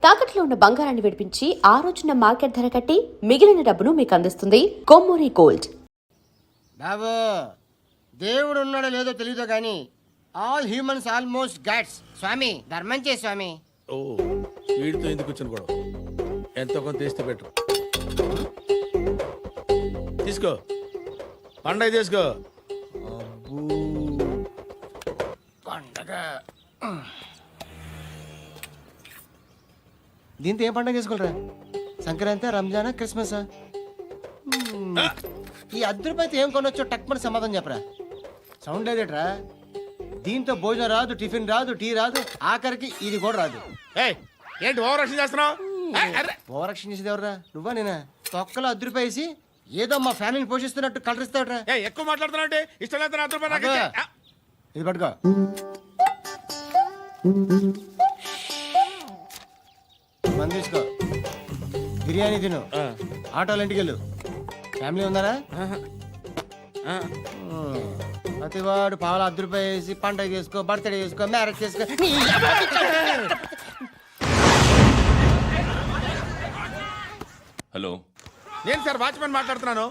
తాకట్లో ఉన్న బంగారాన్ని విడిపించి ఆ రోజున మార్కెట్ ధర కట్టి మిగిలిన డబ్బును మీకు అందిస్తుంది కొమ్మూరి గోల్డ్. బాబు దేవుడు ఉన్నాడో లేదో తెలియదు కానీ ఆల్ హ్యూమన్స్ ఆల్మోస్ట్ గాడ్స్. స్వామి ధర్మం చే స్వామి. ఓ వీడితో ఎందుకు కూర్చొని గొడవ? ఎంతో కొంత తీస్తే బెటర్. తీసుకో పండగ తీసుకో. పండగ దీంతో ఏం పండగ చేసుకోలేరా? సంక్రాంతి, రంజానా, క్రిస్మసా? ఈ అద్దరిపైతే ఏం కొనొచ్చో టక్మని సమాధానం చెప్పరా. సౌండ్ లేదేట్రా? దీంతో భోజనం రాదు, టిఫిన్ రాదు, టీ రాదు, ఆఖరికి ఇది కూడా రాదు. ఏయ్ ఏంటి ఓవర్ యాక్షన్ చేస్తున్నావు? ఓవరాక్షన్ చేసేది ఎవరా? నువ్వా నేనా? తొక్కలో అద్దరిపేసి ఏదో మా ఫ్యామిలీని పోషిస్తున్నట్టు కలరిస్తావుట్రా. ఎక్కువ మాట్లాడుతున్నావు. ఇష్టం లేదు నా రూపాయలు నాకు అబ్బా. ఇచ్చే. ఇది పట్టుకో. మంది తీసుకో, బిర్యానీ తిను, ఆటోలు ఇంటికి వెళ్ళు. ఫ్యామిలీ ఉందారా? ప్రతివాడు పావులు రూపాయలు వేసి పండగ చేసుకో, బర్త్డే చేసుకో, మ్యారేజ్ చేసుకో. హలో, నేను సార్ వాచ్మెన్ మాట్లాడుతున్నాను.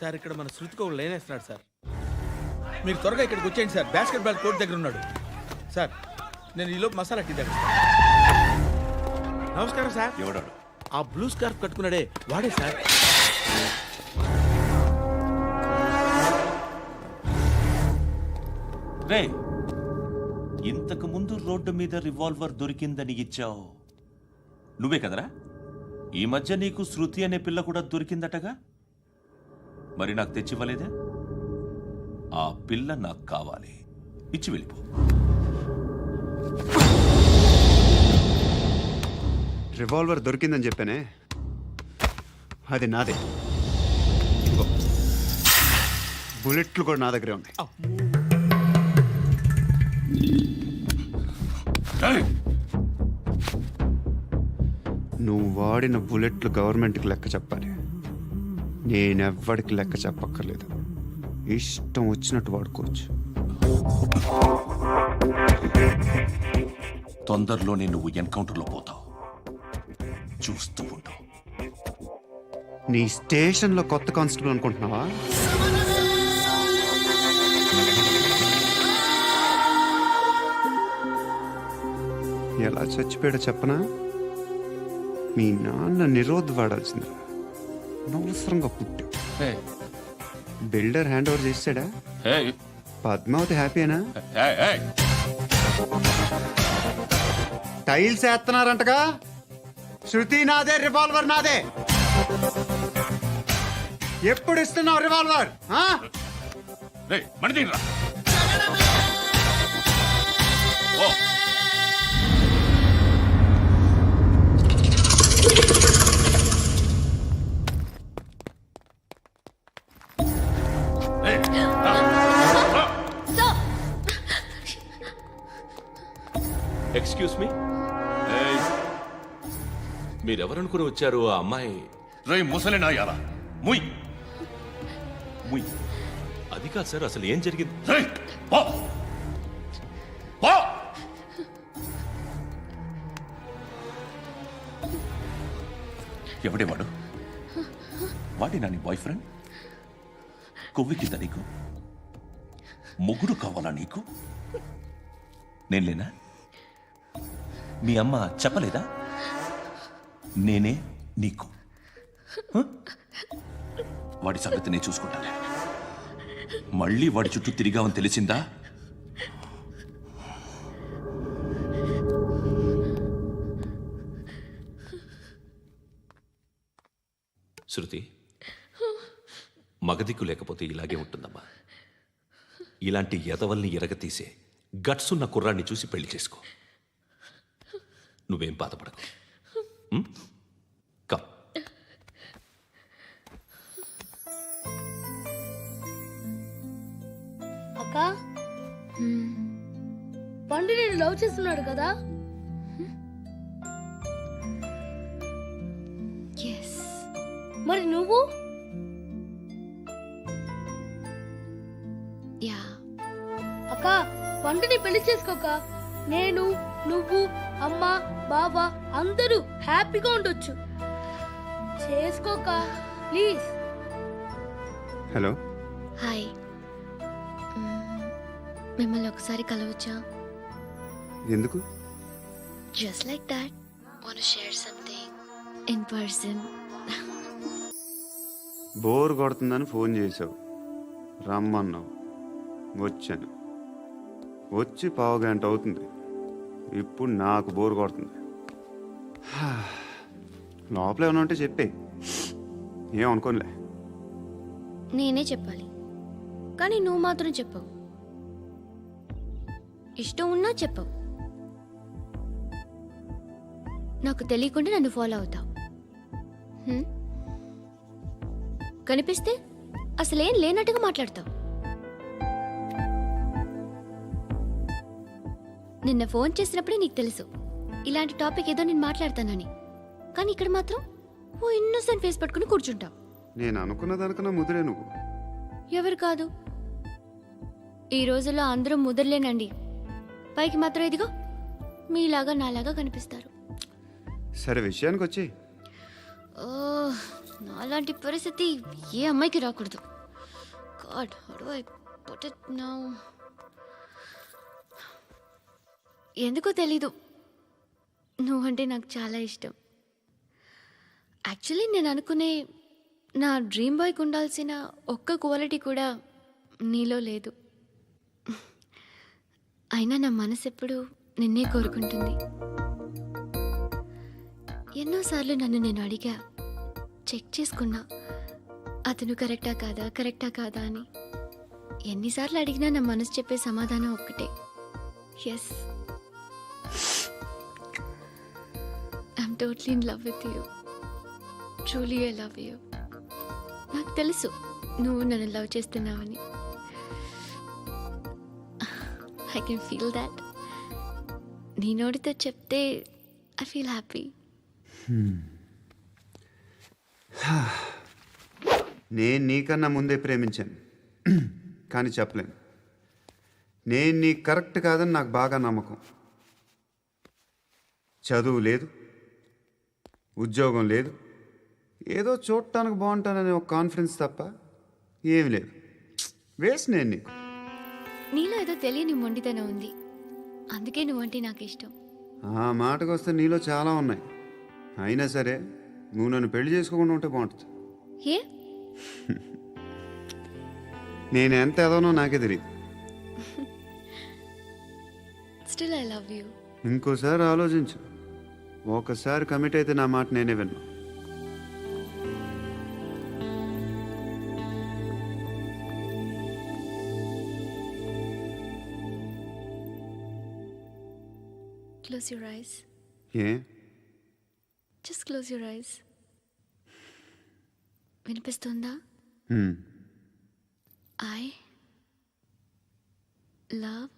సార్ ఇక్కడ మన శృతికి ఒక లేనేస్తున్నాడు సార్. మీరు త్వరగా ఇక్కడికి వచ్చేయండి సార్. బాస్కెట్ బాల్ కోర్ట్ దగ్గర ఉన్నాడు సార్. నేను ఈలోపు మసాలా టీ దగ్గర. నమస్కారం సార్. ఎవడాడు? ఆ బ్లూ స్కార్ఫ్ కట్టుకున్నాడే వాడే సార్. రే, ఇంతకు ముందు రోడ్డు మీద రివాల్వర్ దొరికిందని ఇచ్చావు నువ్వే కదరా? ఈ మధ్య నీకు శృతి అనే పిల్ల కూడా దొరికిందటగా? మరి నాకు తెచ్చివ్వలేదే? ఆ పిల్ల నాకు కావాలి, ఇచ్చి వెళ్ళిపో. రివాల్వర్ దొరికిందని చెప్పానే, అది నాదే. ఇదిగో, బుల్లెట్లు కూడా నా దగ్గరే ఉన్నాయి. నువ్వు వాడిన బుల్లెట్లు గవర్నమెంట్కి లెక్క చెప్పాలి. నేనెవ్వడికి లెక్క చెప్పక్కర్లేదు. ఇష్టం వచ్చినట్టు వాడుకోవచ్చు. తొందరలోనే నువ్వు ఎన్కౌంటర్లో పోతావు, చూస్తూ ఉంటావు. నీ స్టేషన్లో కొత్త కానిస్టేబుల్ అనుకుంటున్నావా? ఎలా చచ్చిపోయాడో చెప్పనా? మీ నాన్న నిరోధ్ వాడాల్సిందా? అనవసరంగా పుట్టావు. బిల్డర్ హ్యాండ్ ఓవర్ చేసాడా? పద్మావతి హ్యాపీనా? టైల్స్ వేస్తున్నారంటగా? శృతి నాదే, రివాల్వర్ నాదే. ఎప్పుడు ఇస్తున్నావు రివాల్వర్? ఎక్స్క్యూజ్ మీ, మీరెవరనుకుని వచ్చారు? ఆ అమ్మాయి రే ముసలి నాయాలా, ముయ్ ముయ్. అది కాదు సార్, అసలు ఏం జరిగింది? రేయ్, పో. పో. ఎవడే వాడు? వాడేనా నీ బాయ్ ఫ్రెండ్? కొవ్వికిందా నీకు? మొగుడు కావాలా నీకు? నేను లేనా? మీ అమ్మ చెప్పలేదా? నేనే నీకు. వాడి సంగతి నేను చూసుకుంటానే. మళ్ళీ వాడి చుట్టూ తిరిగావని తెలిసిందా? శృతి, మగదిక్కు లేకపోతే ఇలాగే ఉంటుందమ్మా. ఇలాంటి ఎదవల్ని ఎరగతీసే గట్స్ ఉన్న కుర్రాన్ని చూసి పెళ్లి చేసుకో. నువ్వేం బాధపడకు. కమ్. అక్క, పండు నేను లవ్ చేస్తున్నాడు కదా? మరి నువ్వు? అక్క, పండుని పెళ్లి చేసుకోక నేను, నువ్వు, అమ్మ బావ అందరూ హ్యాపీగా ఉండొచ్చు. చేసుకోక ప్లీజ్. Hello, hi. మిమ్మల్ని ఒకసారి కలవచ్చా? ఎందుకు? Just like that. Want share something in person. Bore కొడుతుందని ఫోన్ చేసావు, రమ్మన్నావు, వచ్చాను. వచ్చి పావు గంట అవుతుంది. ఇప్పుడు నాకు బోర్ కొడుతుంది. లోపల ఏమైనా ఉంటే చెప్పే, ఏమనుకోనిలే. నేనే చెప్పాలి, కానీ నువ్వు మాత్రం చెప్పవు. ఇష్టం ఉన్నా చెప్పవు. నాకు తెలియకుండా నన్ను ఫాలో అవుతావు. హ్మ్? కనిపిస్తే అసలేం లేనట్టుగా మాట్లాడతావు. నిన్న ఫోన్ చేసినప్పుడే నీకు తెలుసు ఇలాంటి టాపిక్ ఏదో నేను మాట్లాడతానని. కానీ ఇక్కడ మాత్రం ఓ ఇన్నోసెంట్ ఫేస్ పట్టుకుని కూర్చుంటావు. నేను అనుకున్నదనుకున్న ముదిరే నువ్వు. ఎవరు కాదు, ఈ రోజుల్లో అందరూ ముదరలేనండి. పైకి మాత్రం ఇదిగో మీలాగా నాలాగా కనిపిస్తారు. సరే, విషయానికి వచ్చి. ఓ, నాలాంటి పరిస్థితి ఏ అమ్మాయికి రాకూడదు. God, how do I put it now? ఎందుకో తెలీదు, నువ్వంటే నాకు చాలా ఇష్టం. యాక్చువల్లీ నేను అనుకునే నా డ్రీమ్ బాయ్కి ఉండాల్సిన ఒక్క క్వాలిటీ కూడా నీలో లేదు. అయినా నా మనసు ఎప్పుడు నిన్నే కోరుకుంటుంది. ఎన్నోసార్లు నన్ను నేను అడిగా, చెక్ చేసుకున్నా అతను కరెక్టా కాదా అని. ఎన్నిసార్లు అడిగినా నా మనసు చెప్పే సమాధానం ఒక్కటే, yes, I'm totally in love with you. Truly I love you. నాకు తెలుసు నువ్వు నన్ను లవ్ చేస్తున్నావని. I can feel that. నీ నోటితో చెప్తే ఐ ఫీల్ హ్యాపీ. నేను నీకన్నా ముందే ప్రేమించాను, కానీ చెప్పలేను. నేను నీకు కరెక్ట్ కాదని నాకు బాగా నమ్మకం. చదువు లేదు, ఉద్యోగం లేదు, ఏదో చూడటానికి బాగుంటాననే ఒక కాన్ఫిడెన్స్ తప్ప ఏమి లేదు. వేస్ట్ నేను నీకు. నీలో ఏదో తెలియని మొండితనం ఉంది, అందుకే నువ్వంటే నాకు ఇష్టం. ఆ మాటకు వస్తే నీలో చాలా ఉన్నాయి. అయినా సరే నువ్వు నన్ను పెళ్లి చేసుకోకుండా ఉంటే బాగుంటుంది. ఏ? నేను ఎంత ఎదవనో నాకే తెలియదు. Still I love you. ఇంకోసారి ఆలోచించు. ఒకసారి కమిట్ అయితే నా మాట నేనే విన్నా. Close your eyes. A? Just close your eyes. వినిపిస్తుందా? I love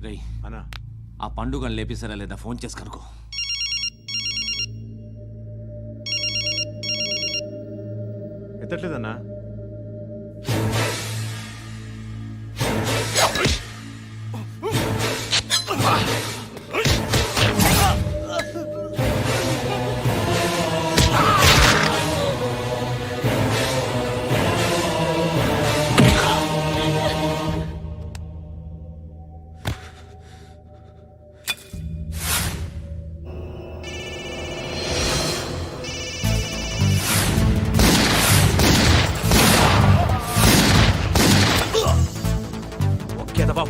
రేయ్ ఆ పండుగను లేపేసారా లేదా ఫోన్ చేసి కనుకో. ఎత్తట్లేదన్నా.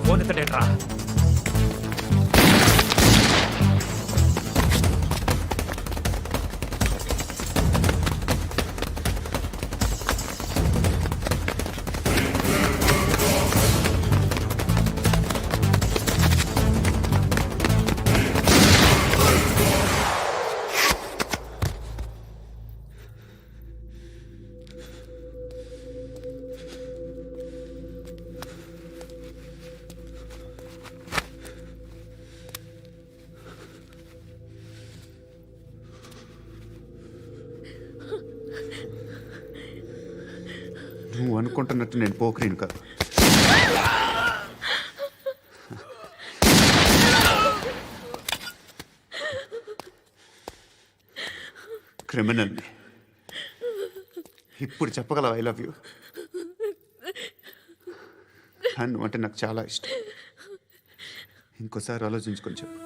ఫోన్ ఎత్తడేట్రా. నువ్వు అనుకుంటున్నట్టు నేను పోకరీని కాదు. క్రిమినల్ని. ఇప్పుడు చెప్పగలవు ఐ లవ్ యూ. నువ్వు అంటే నాకు చాలా ఇష్టం. ఇంకోసారి ఆలోచించుకొని చెప్పు.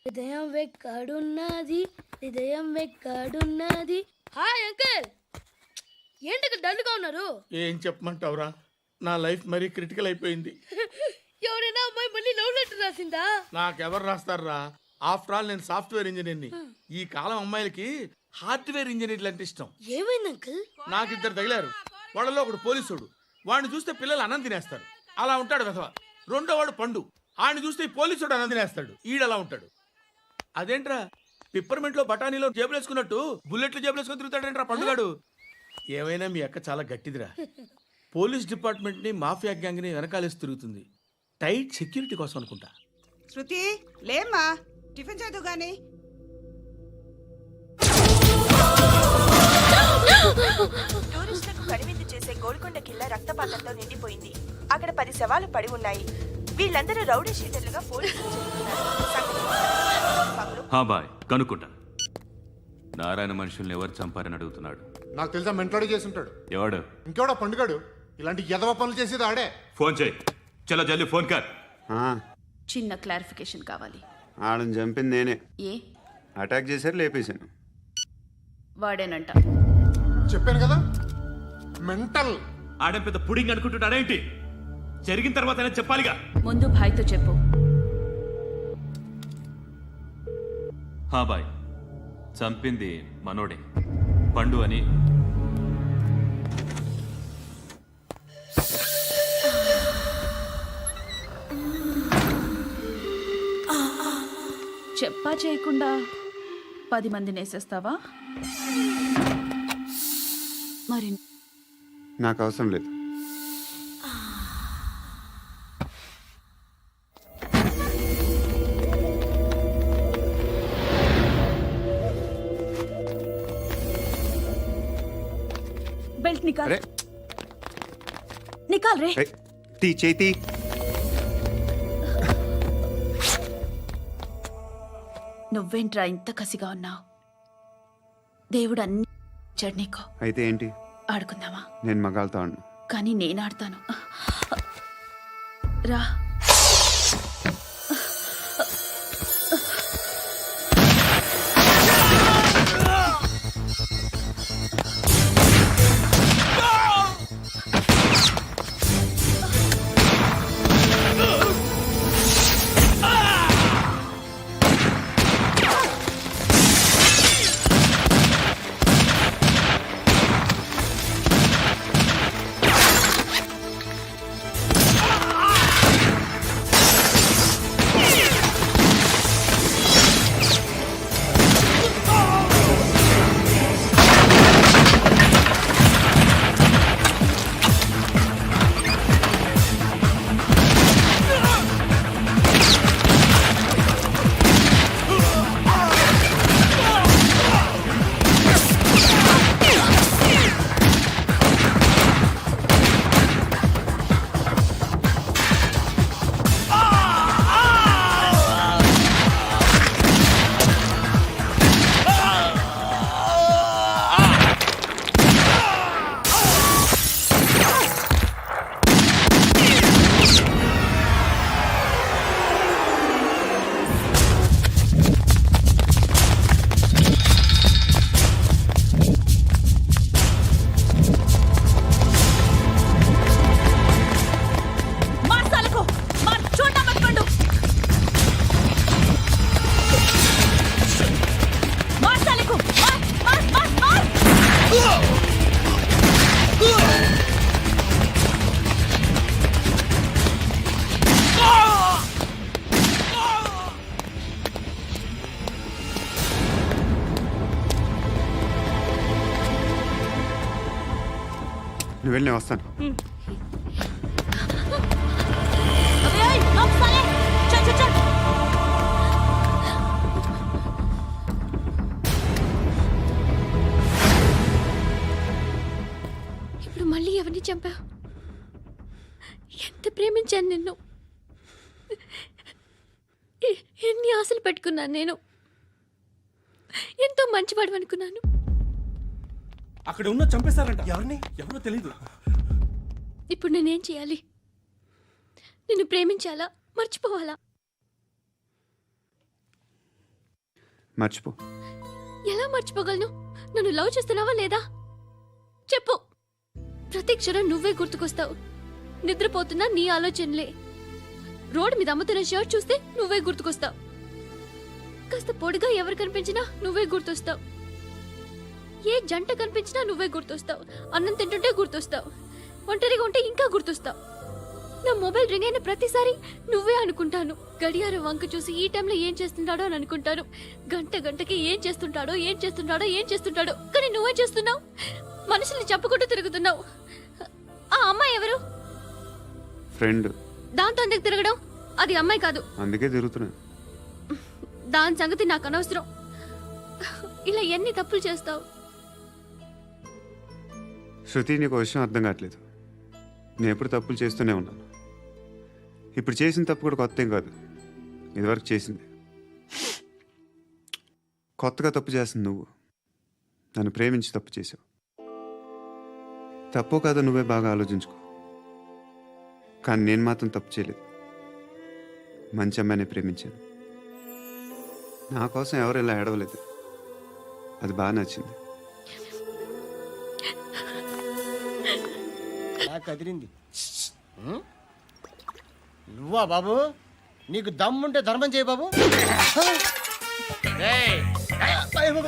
హృదయం వెక్కడున్నది, హృదయం వెక్కడున్నది. హాయ్ అంకుల్, ఏంటి డల్గా ఉన్నారు? ఏం చెప్పమంటావురా, నా లైఫ్ మరీ క్రిటికల్ అయిపోయింది. ఎవరైనా అమ్మాయి మళ్ళీ లవ్ లెటర్ రాసిందా? నాకెవరు రాస్తారా? ఆఫ్టర్ ఆల్ నేను సాఫ్ట్వేర్ ఇంజనీర్ని. ఈ కాలం అమ్మాయిలకి హార్డ్వేర్ ఇంజనీర్లు అంటే ఇష్టం. ఏమైంది అంకుల్? నాకు ఇద్దరు తగిలారు. వాళ్ళలో ఒకడు పోలీసుడు. వాడిని చూస్తే పిల్లలు అన్నం తినేస్తారు, అలా ఉంటాడు వెధవ. రెండో వాడు పండు. ఆయన చూస్తే ఈ పోలీసుడు అన్నం తినేస్తాడు, ఈడలా ఉంటాడు. అదేంట్రా పిప్పర్మెంట్ లో బఠానీలో జేబులు వేసుకున్నట్టు బుల్లెట్లు జేబులు వేసుకుని తిరుగుతాడేంట్రా పండుగాడు. ఏమైనా మీ అక్క చాలా గట్టిదిరా. పోలీస్ డిపార్ట్మెంట్ ని మాఫియా గ్యాంగ్ ని వెనకాలేసి తిరుగుతుంది. టైట్ సెక్యూరిటీ కోసం అనుకుంటా. శృతి లేమ్మా, టిఫిన్ చేద్దు గాని. టూరిస్టులకు కనువిందు చేసే గోల్కొండ కిల్లా రక్తపాతంతో నిండిపోయింది. అక్కడ 10 శవాలు పడి ఉన్నాయి. వీళ్ళందరూ రౌడీ షీటర్లుగా పోలీసులు బాయ్ కనుక్కుంటా. నారాయణ మనుషుల్ని ఎవరు చంపారని అడుగుతున్నాడు. నాకు తెలుసా మెంట్లాడి చేసి ఉంటాడు. ఎవడు? ఇంకెవడా పండుగాడు. ఇలాంటి ఎదవ పనులు చేసేది ఆడే. ఫోన్ చేయి. చలో జల్దీ ఫోన్ కర్. చిన్న క్లారిఫికేషన్ కావాలి. ఆడని చంపింది నేనే. ఏ అటాక్ చేశారు, లేపేశాను. వాడేనంట. చెప్పాను కదా మెంటల్. ఆడే పెద్ద పుడింగ్ అనుకుంటున్నాడేంటి? జరిగిన తర్వాత చెప్పాలిగా. ముందు భాయ్తో చెప్పు. హా బాయ్, చంపింది మనోడే, పండు అని. చెప్పా చేయకుండా 10 మందిని వేసేస్తావా? మరి నాకు అవసరం లేదు. బెల్ట్ నికాల్. అరే నికాల్ రే. తీ చేతి. నువ్వేంట్రా ఇంత కసిగా ఉన్నావు? దేవుడు అన్ని ఇచ్చాడు నీకు. అయితే ఏంటి? ఆడుకుందామా? నేను మగాళ్ళతో ఆడను. కానీ నేను ఆడతాను. రా. నువ్వు వెళ్ళి నేను వస్తాను. ఇప్పుడు మళ్ళీ ఎవరిని చంపా? ఎంత ప్రేమించాను నిన్ను, ఎన్ని ఆశలు పెట్టుకున్నాను నేను. ఎంతో మంచివాడు అనుకున్నాను. అక్కడ ఉన్న చంపేశారంట. ఎవరిని? ఎవరో తెలీదు. ఇప్పుడు నేనేం చేయాలి? నిన్ను ప్రేమించాలా, మర్చిపోవాలా? మర్చిపో. ఎలా మర్చిపోగలను? నన్ను లవ్ చేస్తున్నావా లేదా చెప్పు. ప్రతి క్షణం నువ్వే గుర్తుకొస్తావు. నిద్రపోతున్నా నీ ఆలోచనలే. రోడ్డు మీద అమ్ముతున్న షర్ట్ చూస్తే నువ్వే గుర్తుకొస్తావు. కాస్త పొడిగా ఎవరు కనిపించినా నువ్వే గుర్తొస్తావు. ఏ జంట కనిపించినా నువ్వే గుర్తొస్తావు. అన్నం తింటుంటే గుర్తొస్తావు. ఒంటరిగా ఉంటే ఇంకా గుర్తొస్తావు. నా మొబైల్ రింగ్ అయిన ప్రతిసారి నువ్వే అనుకుంటాను. గడియారం వంక చూసి ఈ టైంలో ఏం చేస్తుంటాడో అని అనుకుంటాను. గంట గంటకి ఏం చేస్తుంటాడో కానీ నువ్వే చేస్తున్నావు. మనుషుల్ని చంపుకుంటూ తిరుగుతున్నావు. ఆ అమ్మాయి ఎవరు? ఫ్రెండ్. దాంతో ఎందుకు తిరగడం? అది అమ్మాయి కాదు. అందుకే తిరుగుతున్నా. దాని సంగతి నాకు అనవసరం. ఇలా ఎన్ని తప్పులు చేస్తావు? శృతి, నీకు విషయం అర్థం కావట్లేదు. నేను ఎప్పుడు తప్పులు చేస్తూనే ఉన్నాను. ఇప్పుడు చేసిన తప్పు కూడా కొత్త ఏం కాదు, ఇదివరకు చేసింది. కొత్తగా తప్పు చేస్తుంది నువ్వు. నన్ను ప్రేమించి తప్పు చేసావు. తప్పో కాదో నువ్వే బాగా ఆలోచించుకో. కానీ నేను మాత్రం తప్పు చేయలేదు. మంచి అమ్మాయిని ప్రేమించాను. నా కోసం ఎవరు ఇలా ఏడవలేదు. అది బాగా నచ్చింది. నాకు కదిరింది. నువ్వా బాబు? నీకు దమ్ముంటే ధర్మం చేయి బాబు. ఏయ్,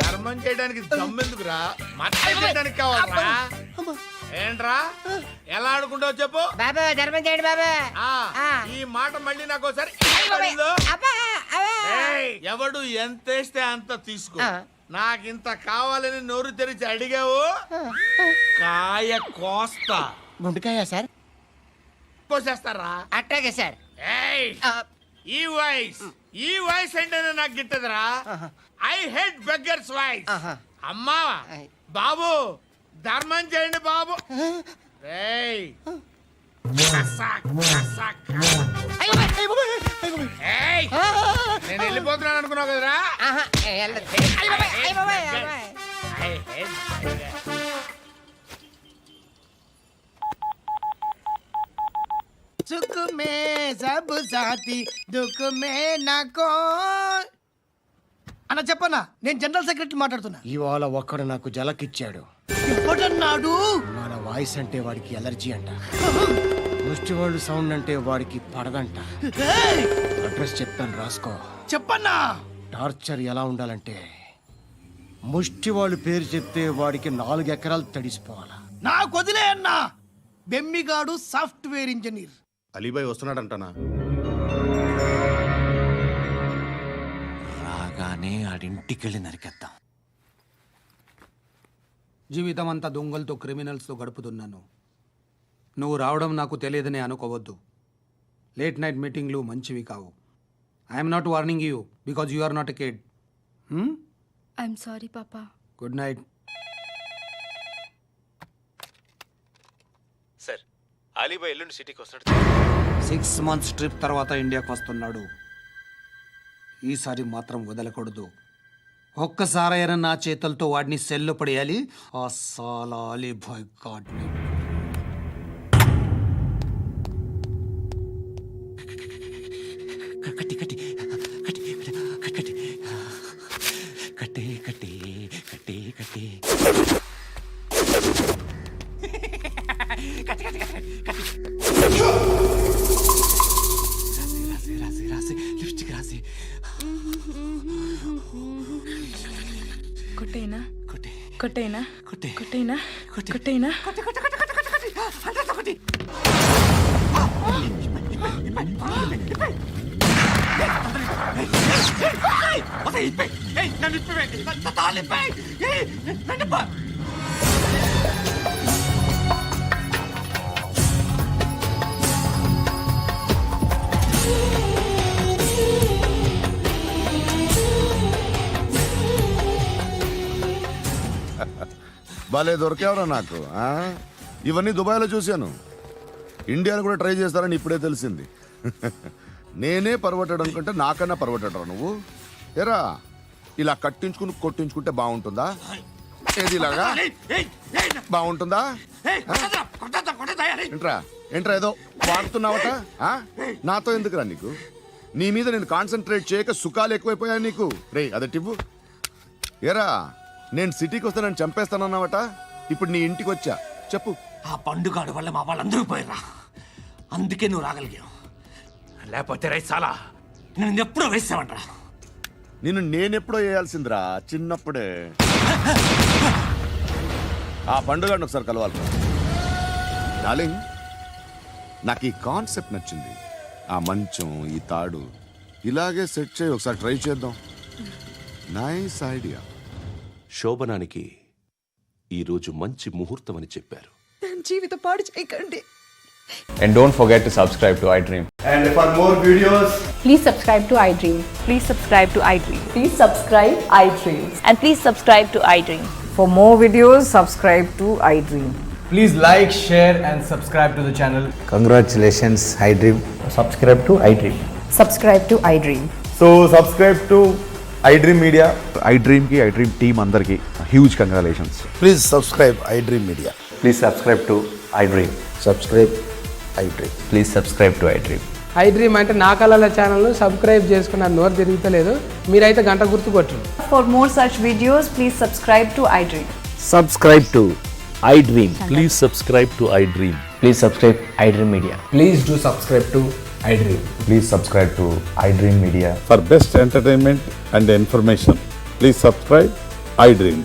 ధర్మం చేయడానికి దమ్మెందుకురా? మచ్చ చేయడానికి కావాలరా? ఏంట్రా ఎలా ఆడుకుంటావు చెప్పు బాబా, ధర్మం చేయండి బాబా. ఈ మాట మళ్ళీ నాకు ఒకసారి ఎవడు ఎంత వేస్తే అంత తీసుకో. నాకింత కావాలని నోరు తెరిచి అడిగావు, కాయ కోస్తా. గుండెకాయ సార్? కోసేస్తారా? అట్టాగే సార్. ఏయ్, ఈ వాయిస్ ఏంటనే నాకు గిట్టదురా. I hate beggars voice. అమ్మా బాబు, ధర్మం చేయండి బాబు. ఏయ్, ఏయ్, నేను వెళ్ళిపోతున్నాను అనుకున్నావు కదరా. సుఖ మే సబ్ సాథీ, దుఃఖ మే నాకో. అన్న చెప్పన్నా, నేను జనరల్ సెక్రటరీ మాట్లాడుతున్నా. ఇవాళ ఒక్కడు నాకు జలకిచ్చాడు. ఎవడన్నాడు? మన వాయిస్ అంటే వాడికి ఎలర్జీ అంట. ముష్టి వాళ్ళు సౌండ్ అంటే వాడికి పడదంట. అడ్రస్ చెప్తాను, రాసుకో. చెప్పన్నా. టార్చర్ ఎలా ఉండాలంటే, ముష్టి వాళ్ళు పేరు చెప్తే వాడికి 4 ఎకరాలు తడిసిపోవాలా. నాకు వదిలే అన్నా. బెమ్మిగాడు సాఫ్ట్వేర్ ఇంజనీర్. అలీబాయ్ వస్తున్నాడంటనా? రాగానే ఆడింటికెళ్ళి నరికేద్దాం. జీవితం అంతా దొంగలతో క్రిమినల్స్తో గడుపుతున్నాను. నువ్వు రావడం నాకు తెలియదని అనుకోవద్దు. లేట్ నైట్ మీటింగ్లు మంచివి కావు. I'm not warning you because you are not a kid. I'm sorry papa. Good night. Sir, Alibhai ఎల్లుండి సిటీకి వస్తాడు. 6 months ట్రిప్ తర్వాత ఇండియాకి వస్తున్నాడు. ఈసారి మాత్రం వదలకూడదు. ఒక్కసారైనా నా చేతులతో వాడిని సెల్లు పడేయాలి. ఆ సాలా అలీబాయ్ గాడ్ని. కట్టి కట్టి కట్టి కట్టి కట్టి కట్టి కట్టి కట్టి రాసి రాసి లిప్స్టిక్ రాసి కొట్టేనా కొట్టి కొట్టేనా కొట్టి కొట్టేనా కొట్టి కొట్టేనా కొట్టి కొట్టి కొట్టి కొట్టి కొట్టి అంతా కొట్టి భలే దొరికేవరా నాకు. ఇవన్నీ దుబాయ్లో చూశాను. ఇండియాలో కూడా ట్రై చేస్తారని ఇప్పుడే తెలిసింది. నేనే పర్వటాడు అనుకుంటే నాకన్నా పర్వటాడరా నువ్వు. ఎరా, ఇలా కట్టించుకుని కొట్టించుకుంటే బాగుంటుందా? ఏది ఇలాగా బాగుంటుందా? ఏంట్రా ఏంట్రా ఏదో వాడుతున్నావట? నాతో ఎందుకురా నీకు? నీ మీద నేను కాన్సన్ట్రేట్ చేయక సుఖాలు ఎక్కువైపోయాయి నీకు. రే అదటివ్వు. ఎరా, నేను సిటీకి వస్తే నన్ను చంపేస్తానన్నావట. ఇప్పుడు నీ ఇంటికి వచ్చా, చెప్పు. ఆ పండుగాడు వల్ల మా వాళ్ళందరూ పోయిరా. అందుకే నువ్వు రాగలిగావు. లేకపోతే రైసాలా నేను ఎప్పుడో వేసామంటరా. నిన్ను నేనెప్పుడో వేయాల్సిందిరా, చిన్నప్పుడే. ఆ పండుగను ఒకసారి కలవాలి డార్లింగ్. నాకు ఈ కాన్సెప్ట్ నచ్చింది. ఆ మంచం, ఈ తాడు ఇలాగే సెట్ చేయి, ఒకసారి ట్రై చేద్దాం. Nice idea. శోభనానికి ఈరోజు మంచి ముహూర్తం అని చెప్పారు. జీవితం పాడు చేయకండి. And don't forget to subscribe to iDream. And for more videos, Please subscribe to iDream. Please subscribe to iDream. Please subscribe iDream. And please subscribe to iDream. For more videos, subscribe to iDream. Please like, share and subscribe to the channel. Congratulations, iDream. Subscribe to iDream. Subscribe to iDream. So subscribe to iDream Media. iDream ki iDream team andarki huge congratulations. please subscribe iDream Media. Please subscribe to iDream. Subscribe iDream. Please subscribe to iDream. iDream అంటే నా కళల channel subscribe చేసుకున్న నోరు తిరుగుతలేదు. మీరైతే గంట గుర్తు కొట్టండి. For more such videos, please subscribe to iDream. Subscribe to iDream. Please subscribe to iDream. Please subscribe iDream Media. Please do subscribe to iDream. Please subscribe to iDream Media. For best entertainment and information, please subscribe iDream.